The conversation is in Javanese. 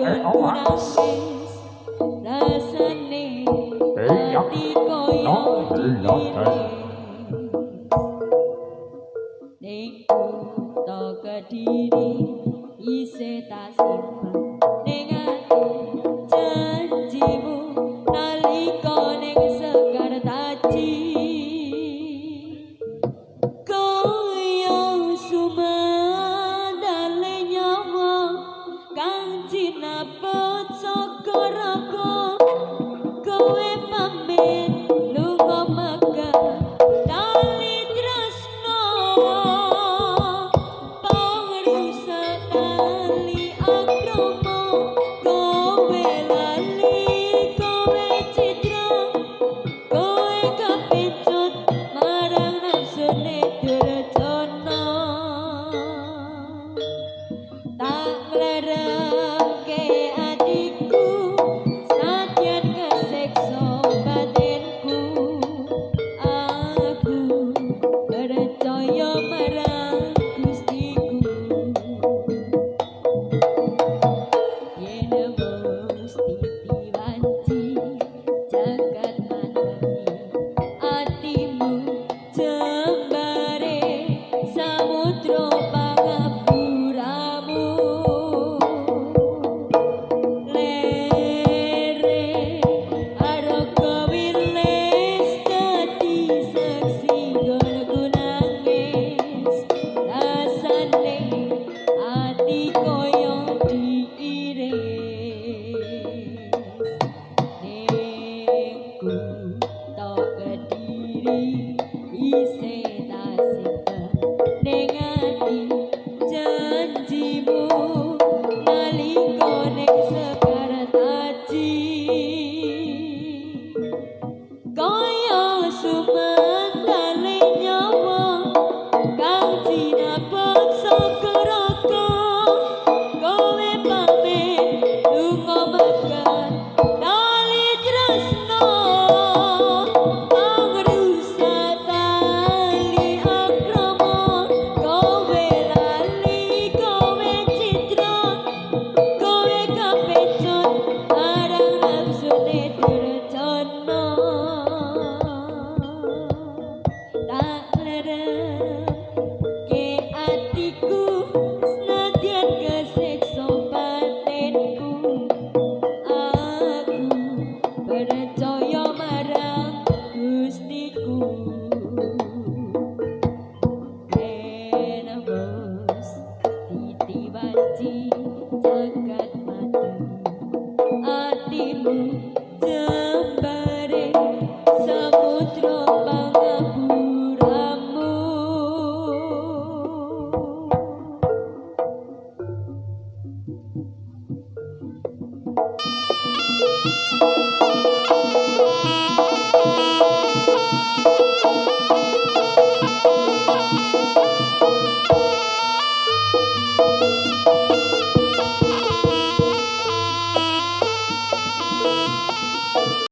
aku nangis rasane ati koyo ning kutha Kediri isih tak simpen ning ati janjimu nalika ning Sekar Taji koyo sumandale nyawa kang jinapet saka raga kowe pamit lunga megah tali tresno pangrusak tali akrama kowe lali kowe citra kowe kepicut marang nafsune durjana tak ngleremke atiku sadyan kesiksa batinku aku percaya marang Gustiku yen Gusti diwanci jagat mateni atimu jembare samudra pangapuramu lere araga wilis dadi saksi gonku nangis rasane ati koyo diiris nengku tok Kediri isih tak simpen ning ati janjimu nalika ning Sekar Taji koyo sumandale nyawa kang jinapet saka raga kowe pamit lunga megah tali tresno pangrusak tali akrama kowe lali kowe citra kowe kepicut marang nafsune durjana tak ngleremke atiku senadyan kesiksa batinku aku percaya marang Gustiku